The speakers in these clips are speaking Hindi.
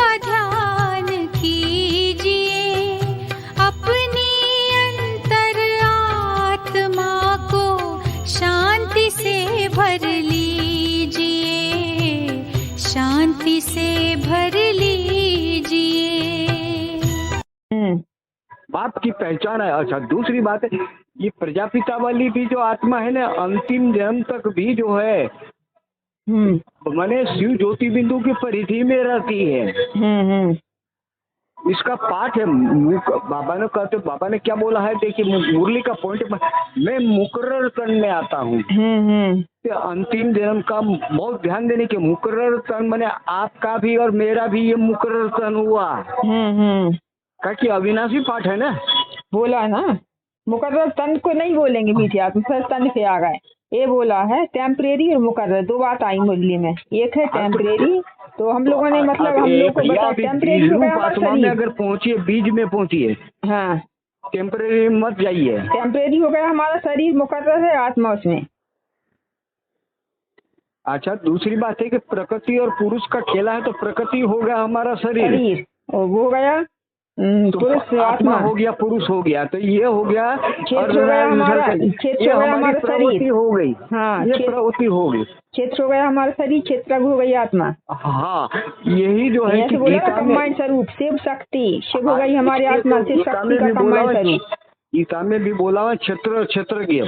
का ध्यान कीजिए, अपनी अंतर आत्मा को शांति से भर लीजिए, शांति से भर लीजिए। बाप की पहचान है। अच्छा, दूसरी बात है, ये प्रजापिता वाली भी जो आत्मा है ना, अंतिम जन्म तक भी जो है माने शिव ज्योति बिंदु की परिधि में रहती है। इसका पाठ है। बाबा ने कहते, बाबा ने क्या बोला है, देखिए मुरली का पॉइंट, मैं मुकर्रर तन में आता हूँ। अंतिम जन्म का बहुत ध्यान देने के, मुकर्रर तन माने आपका भी और मेरा भी ये मुकर्रर तन हुआ। कि अविनाशी पाठ है ना, बोला ना, मुकर्रर तन को नहीं बोलेंगे मीठी आत्मा, फिर तन से आ गए। ये बोला है टेम्परेरी और मुकर्रर, दो बात आई मुरली में। एक है टेम्परेरी, तो हम लोगों ने मतलब हम लोग को बता टेम्परेरी हो गया हमारा शरीर। अगर पहुंचिए बीज में पहुंचिए, हाँ टेम्परेरी मत जाइए। टेम्परेरी हो गया हमारा शरीर, मुकर्रर है आत्मा उसमें। अच्छा, दूसरी बात है कि प्रकृति और पुरुष का खेला है, तो प्रकृति हो गया हमारा शरीर और वो हो गया पुरुष, आत्मा हो गया, पुरुष हो गया, तो ये हो गया क्षेत्र हो गया हमारा, क्षेत्र हो गया हमारा शरीर हो गई। हाँ, ये प्रवृत्ति हो गई, क्षेत्र हो गया हमारा शरीर, क्षेत्र हो गई आत्मा। हाँ, यही जो है कि कंबाइंड स्वरूप, शिव शक्ति, शिव हो गई हमारी आत्मा, शिव शक्ति का कंबाइंड स्वरूप। गीता में भी बोला हुआ क्षेत्र क्षेत्रज्ञ,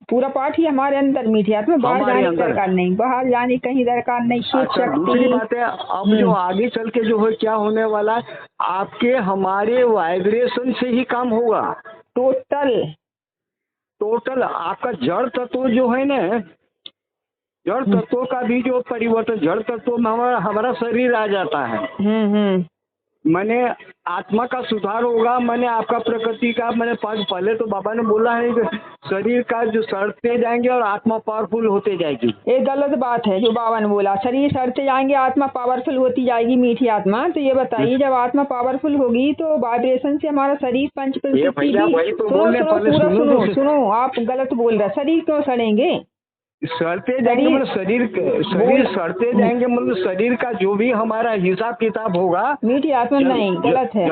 पूरा पाठ ही हमारे अंदर मीठी आत्मा, बाहर जाने की दरकार नहीं, बाहर जाने कहीं दरकार नहीं। शिव शक्ति। दूसरी बात है, अब जो आगे चल के जो है क्या होने वाला है, आपके हमारे वाइब्रेशन से ही काम होगा। टोटल आपका जड़ तत्व जो है ना, जड़ तत्व का भी जो परिवर्तन, जड़ तत्व में हमारा शरीर आ जाता है। मैंने आत्मा का सुधार होगा, मैंने आपका प्रकृति का, मैंने पहले तो बाबा ने बोला है कि शरीर का जो सड़ते जाएंगे और आत्मा पावरफुल होते जाएगी। ये गलत बात है जो बाबा ने बोला, शरीर सड़ते जाएंगे आत्मा पावरफुल होती जाएगी मीठी आत्मा। तो ये बताइए, जब आत्मा पावरफुल होगी तो वाइब्रेशन से हमारा शरीर 5%। सुनो, आप गलत बोल रहे, शरीर क्यों सड़ेंगे? सड़ते जाएंगे मतलब शरीर सड़ते जाएंगे, मतलब शरीर का जो भी हमारा हिसाब किताब होगा, मीठी आत्मा नहीं, गलत है।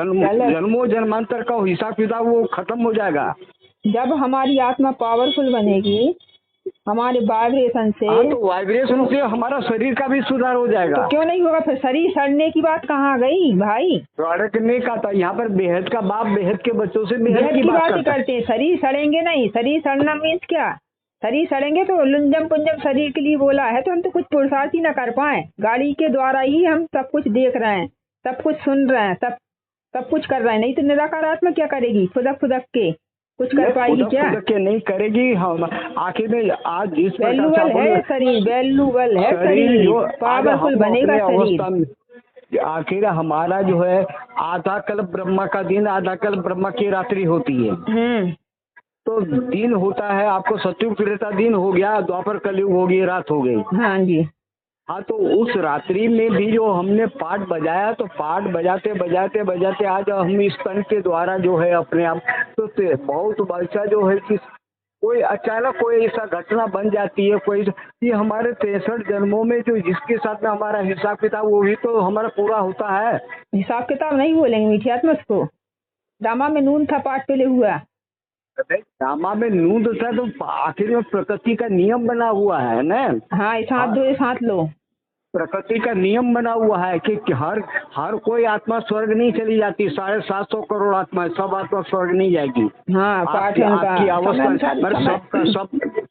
जन्मों जन्मांतर का हिसाब किताब वो खत्म हो जाएगा। जब हमारी आत्मा पावरफुल बनेगी हमारे वाइब्रेशन से, तो वाइब्रेशन से हमारा शरीर का भी सुधार हो जाएगा। तो क्यों नहीं होगा? फिर शरीर सड़ने की बात कहाँ गई भाई? सड़ने का था यहाँ पर, बेहद का बाप बेहद के बच्चों से बेहद की बात करते हैं। शरीर सड़ेंगे नहीं, शरीर सड़ना मीन्स क्या? शरीर सड़ेंगे तो लुंजम पुंजम शरीर के लिए बोला है, तो हम तो कुछ पुरुषार्थ ही न कर पाए। गाड़ी के द्वारा ही हम सब कुछ देख रहे हैं, सब कुछ सुन रहे हैं, सब कुछ कर रहे हैं। नहीं तो निराकार आत्मा क्या करेगी? खुदक के कुछ कर पाएगी क्या? के नहीं करेगी। हम आखिर में आज जिस वैल्यूबल है शरीर, वैल्यूबल है शरीर, पावरफुल बनेगा शरीर। आखिर हमारा जो है आधा कल ब्रह्मा का दिन, आधा कल ब्रह्मा की रात्रि होती है। तो दिन होता है, आपको सतयुग त्रेता दिन हो गया, द्वापर कलयुग हो गई, रात हो गई। हाँ जी। हाँ, तो उस रात्रि में भी जो हमने पाठ बजाया, तो पाठ बजाते बजाते बजाते आज हम इस तन के द्वारा जो है अपने आप, तो बहुत अच्छा जो है कि कोई अचानक कोई ऐसा घटना बन जाती है, कोई ये हमारे 63 जन्मों में जो जिसके साथ में हमारा हिसाब किताब वो भी तो हमारा पूरा होता है। हिसाब किताब नहीं बोलेंगे मीठी आत्मा उसको। ड्रामा में नून था, पाठ पहले हुआ। ड्रामा में नूंद था, तो आखिर में प्रकृति का नियम बना हुआ है ना। हाँ, साथ लो। प्रकृति का नियम बना हुआ है कि हर कोई आत्मा स्वर्ग नहीं चली जाती। 750 करोड़ आत्मा, सब आत्मा स्वर्ग नहीं जाएगी। हाँ, आपकी अवस्था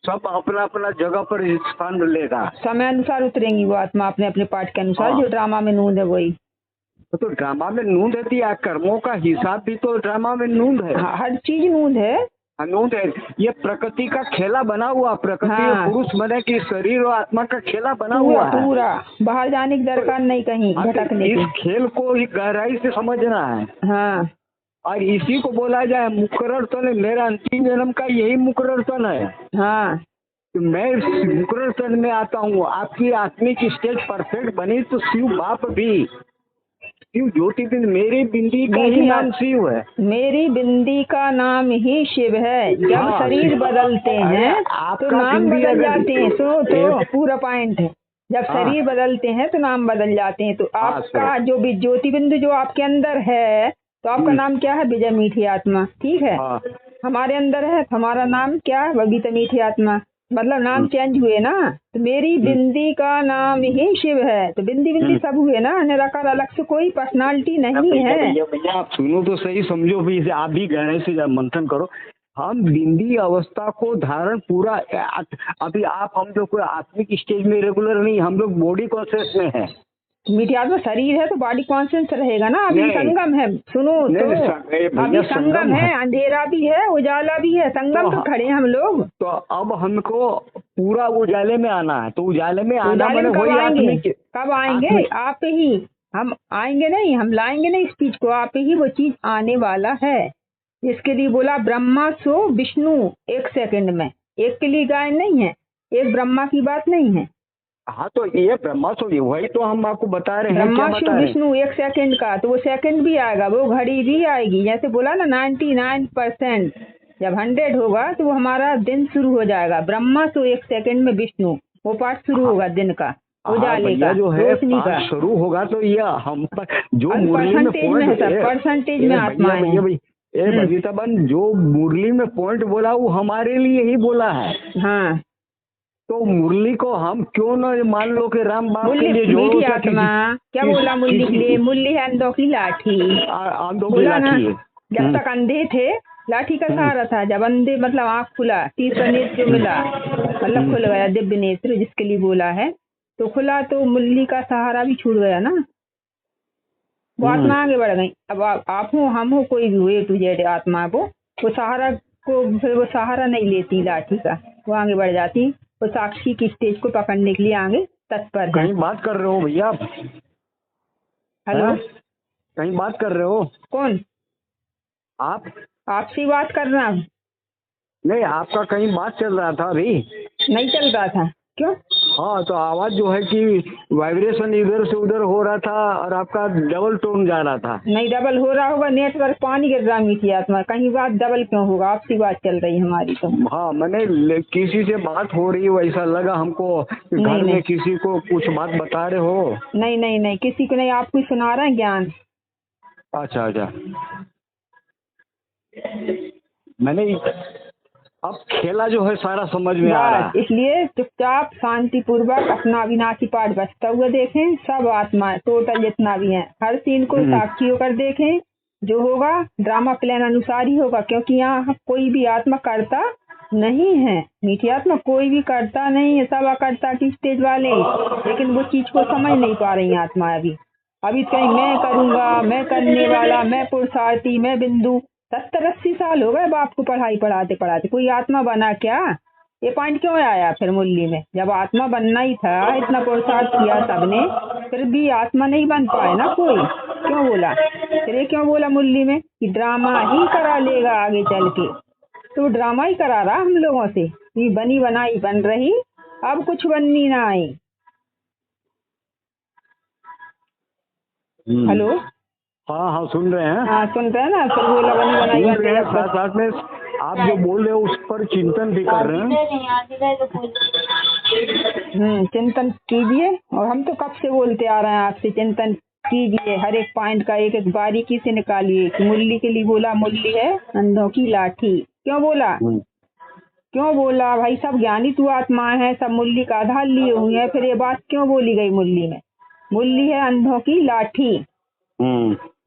सब अपना अपना जगह पर स्थान लेगा। समय अनुसार उतरेंगी वो आत्मा, अपने अपने पाठ के अनुसार। जो ड्रामा में नूंद है वही तो ड्रामा में नूंद है। कर्मों का हिसाब भी तो ड्रामा में नूंद है। हर चीज नूंद है। नूंद है। ये प्रकृति का खेला बना हुआ, प्रकृति और पुरुष बने की शरीर और आत्मा का खेला बना हुआ है। पूरा बाहर जाने की दरकार नहीं, कहीं भटकने की। इस खेल को ही गहराई से समझना है। हाँ, और इसी को बोला जाए मुकर्रर तन। मेरा अंतिम जन्म का यही मुकर्रर तन है। हाँ, तो मैं मुकर्रर तन में आता हूँ। आपकी आत्मिक स्टेज परफेक्ट बनी तो शिव बाप भी, शिव ज्योति बिंद, मेरी बिंदी का ही नाम शिव है। मेरी बिंदी का नाम ही शिव है। जब शरीर बदलते हैं तो नाम बदल जाते हैं। सुनो तो पूरा पॉइंट है, जब शरीर बदलते हैं तो नाम बदल जाते हैं। तो आपका जो भी ज्योति बिंदु जो आपके अंदर है, तो आपका नाम क्या है? विजय मीठी आत्मा। ठीक है, हमारे अंदर है तो हमारा नाम क्या है? बबीता मीठी आत्मा। मतलब नाम चेंज हुए ना। तो मेरी बिंदी का नाम ही शिव है, तो बिंदी बिंदी सब हुए ना, निराकार, अलग से कोई पर्सनालिटी नहीं है। भैया आप सुनो तो सही, समझो भी, इसे आप भी गहरे से मंथन करो। हम बिंदी अवस्था को धारण पूरा, अभी आप हम लोग कोई आत्मिक स्टेज में रेगुलर नहीं, हम लोग बॉडी कॉन्शियस में है। मीठी आत्मा शरीर है तो बॉडी कॉन्शियस रहेगा ना। अभी संगम है, सुनो तो, अभी संगम है, अंधेरा भी है, उजाला भी है, संगम तो खड़े हैं हम लोग। तो अब हमको पूरा उजाले में आना है, तो उजाले में आना मैंने कब आएंगे? कब आएंगे? आप ही, हम आएंगे नहीं, हम लाएंगे नहीं इस चीज को, आप ही वो चीज आने वाला है। इसके लिए बोला ब्रह्मा सो विष्णु, एक सेकंड में, एक के लिए गायन नहीं है, एक ब्रह्मा की बात नहीं है। हाँ तो ये ब्रह्मा सो, वही तो हम आपको बता रहे हैं। ब्रह्मा सो विष्णु एक सेकंड का, तो वो सेकंड भी आएगा, वो घड़ी भी आएगी। जैसे बोला ना 99%, जब 100 होगा तो वो हमारा दिन शुरू हो जाएगा। ब्रह्मा सो एक सेकंड में विष्णु, वो पाठ शुरू होगा दिन का, उजाले का, जो है रोशनी का शुरू होगा। तो ये हम पर जो परसेंटेज में है सर, परसेंटेज में आत्मा है। बबीता बहन, जो मुरली में पॉइंट बोला वो हमारे लिए ही बोला है। हाँ, तो मुरली को हम क्यों न मान लो कि राम बाप के लिए जोड़ो। मीठी आत्मा क्या बोला मुरली के लिए? मुरली है अंधों की लाठी, अंधों की लाठी है। जब तक अंधे थे लाठी का सहारा था, जब अंधे मतलब आँख खुला, तीसरा नेत्र जो मिला, मतलब खुल गया दिव्य नेत्र जिसके लिए बोला है, तो खुला, तो मुरली का सहारा भी छूट गया ना, वो आत्मा आगे बढ़ गई। अब आप हो, हम हो, कोई भी हो, A to Z आत्मा, वो सहारा को, फिर वो सहारा नहीं लेती लाठी का, वो आगे बढ़ जाती, वो साक्षी की स्टेज को पकड़ने के लिए आगे तत्पर है। कहीं बात कर रहे हो भैया आप? हेलो, कहीं बात कर रहे हो? कौन? आप? आपसे बात कर रहा हूँ। नहीं, आपका कहीं बात चल रहा था अभी? नहीं चल रहा था, क्यों? हाँ, तो आवाज जो है कि वाइब्रेशन इधर से उधर हो रहा था और आपका डबल टोन जा रहा था। नहीं डबल हो रहा होगा, नेटवर्क पानी गिर रहा मीठी आत्मा, कहीं बात डबल क्यों होगा? आपसी बात चल रही हमारी तो। हाँ, मैंने किसी से बात हो रही है वैसा लगा हमको, घर में किसी को कुछ बात बता रहे हो। नहीं नहीं नहीं, किसी को नहीं, आपको सुना रहे हैं ज्ञान। अच्छा अच्छा, मैंने अब खेला जो है सारा समझ में आ रहा है। इसलिए चुपचाप शांति पूर्वक अपना अविनाशी पाठ बचता हुआ देखें। सब आत्मा टोटल जितना भी है, हर सीन को साक्षी होकर देखें। जो होगा ड्रामा प्लान अनुसार ही होगा, क्योंकि यहाँ कोई भी आत्मा करता नहीं है। मीठी आत्मा कोई भी करता नहीं है, सब अकर्ता की स्टेज वाले, लेकिन वो चीज को समझ नहीं पा रही आत्मा। अभी कहीं मैं करूंगा, मैं करने वाला, मैं पुरुषार्थी, मैं बिंदु। 70-80 साल हो गए बाप को पढ़ाई पढ़ाते पढ़ाते, कोई आत्मा बना क्या? ये पॉइंट क्यों आया फिर मुरली में? जब आत्मा बनना ही था, इतना पुरुषार्थ किया सबने, फिर भी आत्मा नहीं बन पाए ना कोई, क्यों बोला? फिर ये क्यों बोला मुरली में कि ड्रामा ही करा लेगा आगे चल के? तो ड्रामा ही करा रहा हम लोगों से, ये बनी बनाई बन रही, अब कुछ बननी ना आई। हेलो, हाँ हाँ सुन रहे हैं। हाँ सुन रहे हैं ना, फिर बोला बनी बनाई बन रही। साथ साथ में आप जो बोल रहे हो उस पर चिंतन भी कर रहे हैं। चिंतन कीजिए, और हम तो कब से बोलते आ रहे हैं आपसे, चिंतन कीजिए, हर एक पॉइंट का एक एक बारीकी से निकालिए। कि मुरली के लिए बोला मुरली है अंधों की लाठी, क्यों बोला? क्यों बोला भाई? सब ज्ञानी तू आत्मा है, सब मुरली का आधार लिए हुए हैं, फिर ये बात क्यों बोली गई मुरली में? मुरली है अंधों की लाठी,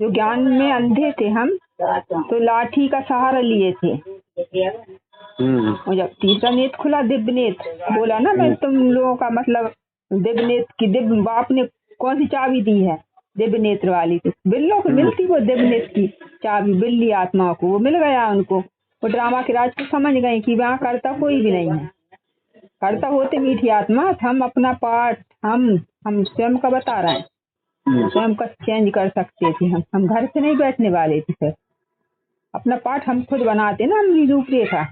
जो ज्ञान में अंधे थे हम, तो लाठी का सहारा लिए थे। और जब तीसरा नेत्र खुला, दिव्य नेत्र बोला ना मैं तुम लोगों का, मतलब दिव्य नेत्र की, दिव्य बाप ने कौन सी चाबी दी है? दिव्य नेत्र वाली। तो बिल्लों को मिलती वो दिव्य नेत्र की चाबी, बिल्ली आत्माओं को वो मिल गया उनको। वो ड्रामा के राज को समझ गए कि वहाँ करता कोई भी नहीं है। करता होते मीठी आत्मा, हम अपना पाठ हम स्वयं का बता रहे हैं, स्वयं का चेंज कर सकते थे। हम घर से नहीं बैठने वाले थे, फिर अपना पाठ हम खुद बनाते ना, हम रूपरेखा।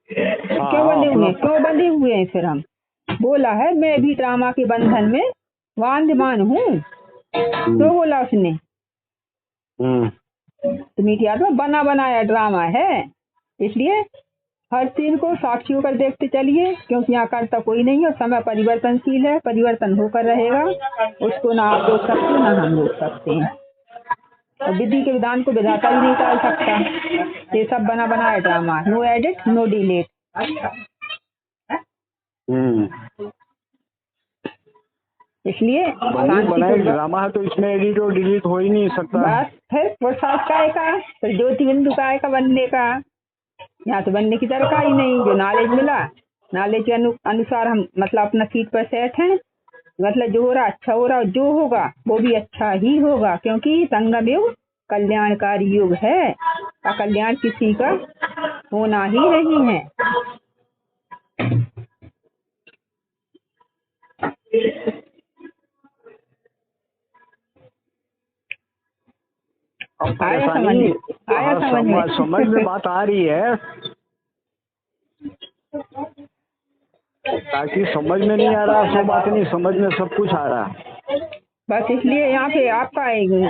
क्यों बंधे हुए हैं फिर हम? बोला है मैं भी ड्रामा के बंधन में वांध्यमान हूँ, तो बोला उसने। तो मीठी आत्मा बना बनाया ड्रामा है, इसलिए हर सीन को साक्षी होकर देखते चलिए, क्योंकि यहाँ करता कोई नहीं है और समय परिवर्तनशील है, परिवर्तन होकर रहेगा। उसको ना आप रोक सकते ना हम रोक सकते हैं, और विधि के विधान को विधाता भी नहीं टाल सकता। ये सब बना बनाया drama, no edit no delete. इसलिए बनाए ड्रामा है तो इसमें एडिट और डिलीट हो ही नहीं सकता। बस फिर पुरुषार्थ काय का, फिर ज्योति बिंदु काय का बनने का, यहाँ तो बनने की दरकार ही नहीं। जो नॉलेज मिला, नॉलेज के अनुसार हम मतलब अपना सीट पर सेट हैं, मतलब जो हो रहा अच्छा हो रहा, जो होगा वो भी अच्छा ही होगा, क्योंकि संगम युग कल्याणकारी युग है, अकल्याण किसी का होना ही नहीं है। समझ में बात आ रही है, ताकि समझ में नहीं आ रहा सो बात नहीं, समझ में सब कुछ आ रहा है। बस इसलिए यहाँ पे आपका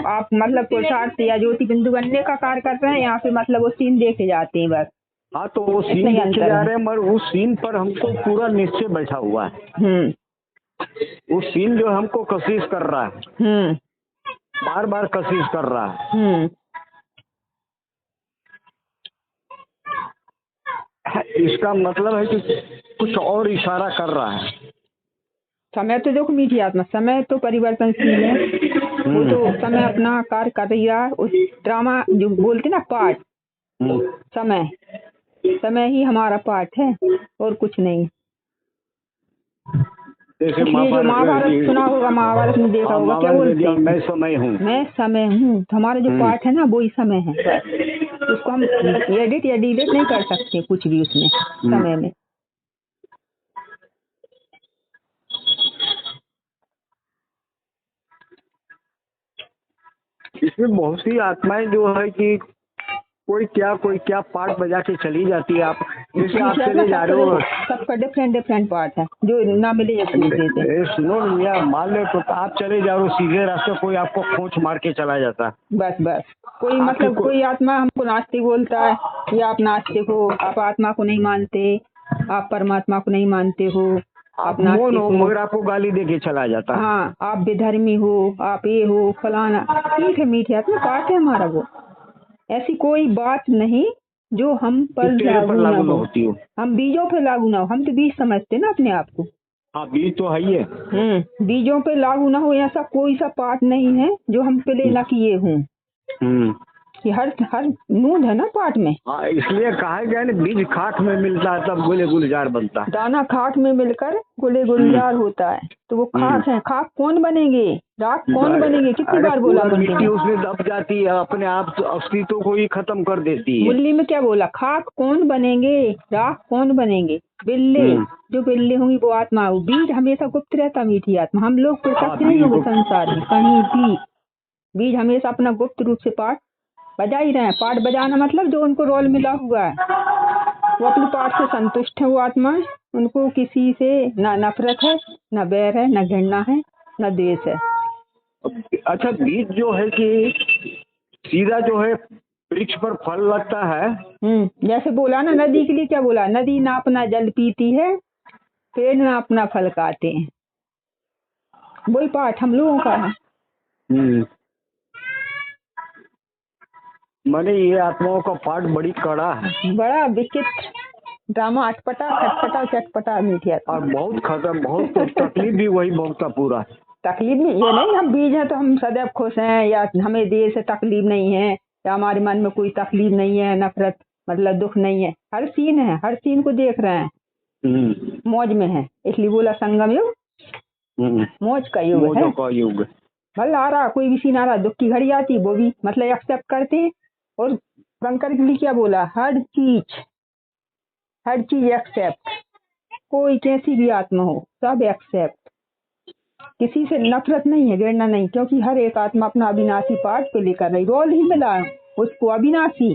आप मतलब पुरुषार्थ या ज्योति बिंदु बनने का कार्य कर रहे हैं, यहाँ पे मतलब वो सीन देखे जाते हैं बस। हाँ तो वो सीन देखे जा रहे हैं, मगर उस सीन पर हमको पूरा निश्चय बैठा हुआ है। उस सीन जो हमको कशिश कर रहा है, बार बार कशिश कर रहा है। इसका मतलब है कि कुछ और इशारा कर रहा है। समय तो देखो मीठी आत्मा, समय तो परिवर्तनशील है, वो तो समय अपना कार्य कर रही है। उस ड्रामा जो बोलते ना पार्ट, समय समय ही हमारा पार्ट है और कुछ नहीं। जैसे महाभारत सुना होगा, महाभारत में देखा होगा, क्या बोलते हैं, मैं समय हूँ, मैं समय हूँ। तो हमारा जो पार्ट है ना वो ही समय है, बस उसको हम एडिट या डिलीट नहीं कर सकते कुछ भी उसमें, समय में। इसमें बहुत सी आत्माएं जो है कि कोई क्या पार्ट बजा के चली जाती है। आप जैसे आप चले जा रहे हो, सबका डिफरेंट पार्ट है जो ना मिले सुनो भैया, मान लो तो आप चले जा रहे हो सीधे रास्ते, कोई आपको खोंच मार के चला जाता। बस कोई मतलब कोई आत्मा हमको नास्तिक बोलता है, या आप नास्तिक हो, आप आत्मा को नहीं मानते, आप परमात्मा को नहीं मानते हो, आप नास्तिक हो, मगर आपको गाली दे के चला जाता। हाँ, आप विधर्मी हो, आप ये हो फलाना। ठीक है, मीठी आत्मा पार्ट है हमारा वो। ऐसी कोई बात नहीं जो हम पर लागू ना होती हो, हम बीजों पे लागू ना हो। हम तो बीज समझते ना अपने आप को। हाँ, बीज तो है ही है। बीजों पे लागू ना हो, ऐसा कोई सा पार्ट नहीं है जो हम पे ले न किए हूँ। कि हर नूंद है ना पार्ट में। हाँ, इसलिए कहा गया ना, बीज खाक में मिलता है तब गोले गुलजार बनता है। दाना खाक में मिलकर गोले गुलजार होता है, तो वो खाक है। खाक कौन बनेंगे, राख कौन बनेंगे, कितनी बार बोला। मिट्टी उसमें दब जाती है, अपने आप अस्तित्व को ही खत्म कर देती है। मुरली में क्या बोला, खाक कौन बनेंगे, राख कौन बनेंगे। बिल्ले, जो बिल्ले होंगी वो आत्मा हो। बीज हमेशा गुप्त रहता मीठी आत्मा। हम लोग प्रत्यक्ष नहीं होंगे संसार में कहीं भी। बीज हमेशा अपना गुप्त रूप से पाठ बजा ही रहे हैं। पाठ बजाना मतलब जो उनको रोल मिला हुआ है वो अपने पाठ से संतुष्ट है। वो आत्मा, उनको किसी से ना नफरत है, ना बैर है, ना घृणा है, ना द्वेष है। अच्छा, बीज जो है कि सीधा जो है वृक्ष पर फल लगता है। जैसे बोला ना, नदी के लिए क्या बोला, नदी ना अपना जल पीती है, पेड़ ना अपना फल खाते हैं। वही पाठ हम लोगों का है। माने ये आत्माओं का पाठ बड़ी कड़ा है, बड़ा विचित्र ड्रामा, अटपटा खटपटा चटपटा मीठी आत्मा। और बहुत खत्म, बहुत तकलीफ भी वही भोगता पूरा। तकलीफ भी ये नहीं हम बीज हैं तो हम सदैव खुश हैं, या हमें देर से तकलीफ नहीं है, या हमारे मन में कोई तकलीफ नहीं है, नफरत मतलब दुख नहीं है। हर सीन है, हर सीन को देख रहे हैं, मौज में है। इसलिए बोला संगम युग मौज का युग है। मतलब आ रहा कोई भी सीन आ रहा, दुख की घड़ी आती, वो भी मतलब एक्सेप्ट करते हैं। और शंकर के लिए क्या बोला, हर चीज एक्सेप्ट। कोई कैसी भी आत्मा हो सब एक्सेप्ट। किसी से नफरत नहीं है, घृणा नहीं, क्योंकि हर एक आत्मा अपना अविनाशी पार्ट पे लेकर रही। रोल ही मिला उसको, विनाशी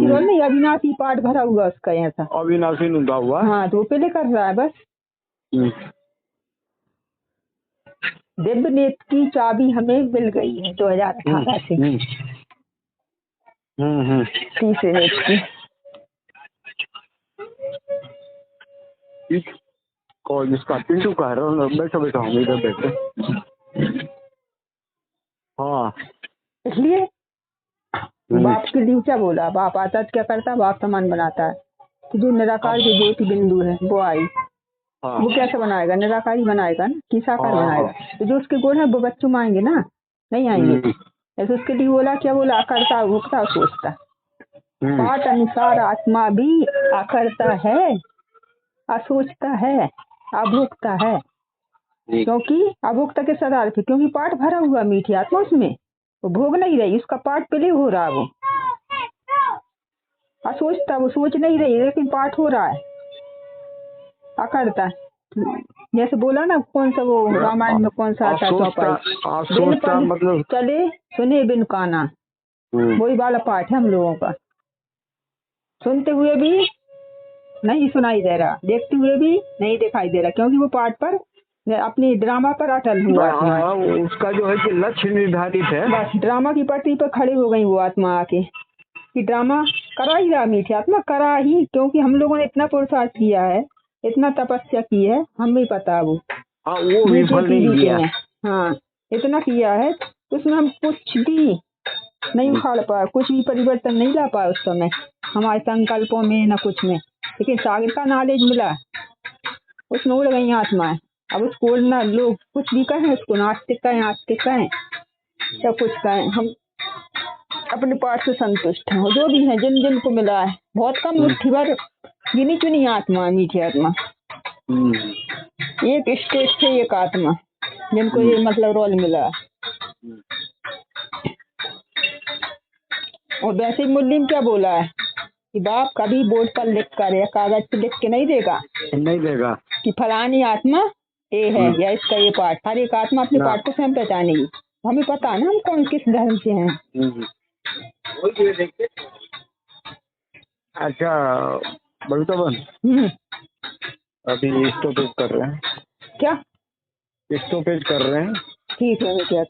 रोल नहीं, अविनाशी पार्ट भरा हुआ उसका, ऐसा अविनाशी लुंगा हुआ। हाँ, तो पे ले कर रहा है बस। दिव्य नेत्र की चाबी हमें मिल गई है 2018 से। तीसरे नेत्र की कौन इसका पिंटू का है? बैठो बैठो, हम इधर बैठे। हाँ इसलिए बाप के लिए क्या बोला, बाप आता तो क्या करता, बाप सामान बनाता है। तो जो निराकार के ज्योति बिंदु है वो आई, हाँ वो कैसे बनाएगा, निराकारी बनाएगा ना कि साकार हाँ, बनाएगा। तो जो उसके गुण है वो बच्चों में आएंगे ना, नहीं आएंगे। ऐसे उसके लिए बोला, क्या बोला, अकर्ता भोक्ता सोचता। पाठ अनुसार आत्मा भी अकर्ता है, असोचता है, अभोक्ता है। क्योंकि अभोक्ता के सदार्थ, क्योंकि पाठ भरा हुआ मीठी आत्मा उसमें, वो भोग नहीं रही, उसका पाठ पहले हो रहा, वो असोचता, वो सोच नहीं रही लेकिन पाठ हो रहा है, अकर्ता। जैसे बोला ना, कौन सा वो रामायण में कौन सा आता, चौपाई, बिन पद मतलब चले सुने बिन काना, वही वाला पाठ है हम लोगों का। सुनते हुए भी नहीं सुनाई दे रहा, देखते हुए भी नहीं दिखाई दे रहा, क्योंकि वो पाठ पर अपनी ड्रामा पर अटल हुआ आत्मा। उसका जो है कि लक्ष्य निर्धारित है, बस ड्रामा की पटरी पर खड़े हो गई वो आत्मा आके, कि ड्रामा करा ही रहा मीठी आत्मा, करा ही, क्योंकि हम लोगों ने इतना पुरुषार्थ किया है, इतना तपस्या की है, हमें पता वो विफल नहीं किया। हाँ इतना किया है, उसमें हम कुछ भी नहीं उखाड़ पाए, कुछ भी परिवर्तन नहीं ला पाए उस समय हमारे संकल्पों में न कुछ में, लेकिन सागर का नॉलेज मिला, उसमें उड़ गई आत्माएं। अब उसको उड़ना, लोग कुछ भी कहें, उसको नास्तिक कहें, आस्तिक कहें, सब कुछ कहें, हम अपने पाठ से संतुष्ट हैं। जो भी है, जिन जिन को मिला है, बहुत कम मुट्ठी भर गिनी चुनी आत्मा, मीठी आत्मा, एक स्टेज से एक आत्मा जिनको ये मतलब रोल मिला है। और वैसे ही मुरली में क्या बोला है कि बाप कभी बोर्ड पर लिख कर या कागज पर लिख के नहीं देगा कि फलानी आत्मा ये है या इसका ये पाठ। हर एक आत्मा अपने पाठ को स्वयं पहचानेगी, हमें पता है ना हम कौन किस धर्म से हैं। अच्छा बलूताबन, अभी स्टॉपेज कर रहे हैं, क्या स्टॉपेज कर रहे हैं, ठीक है क्या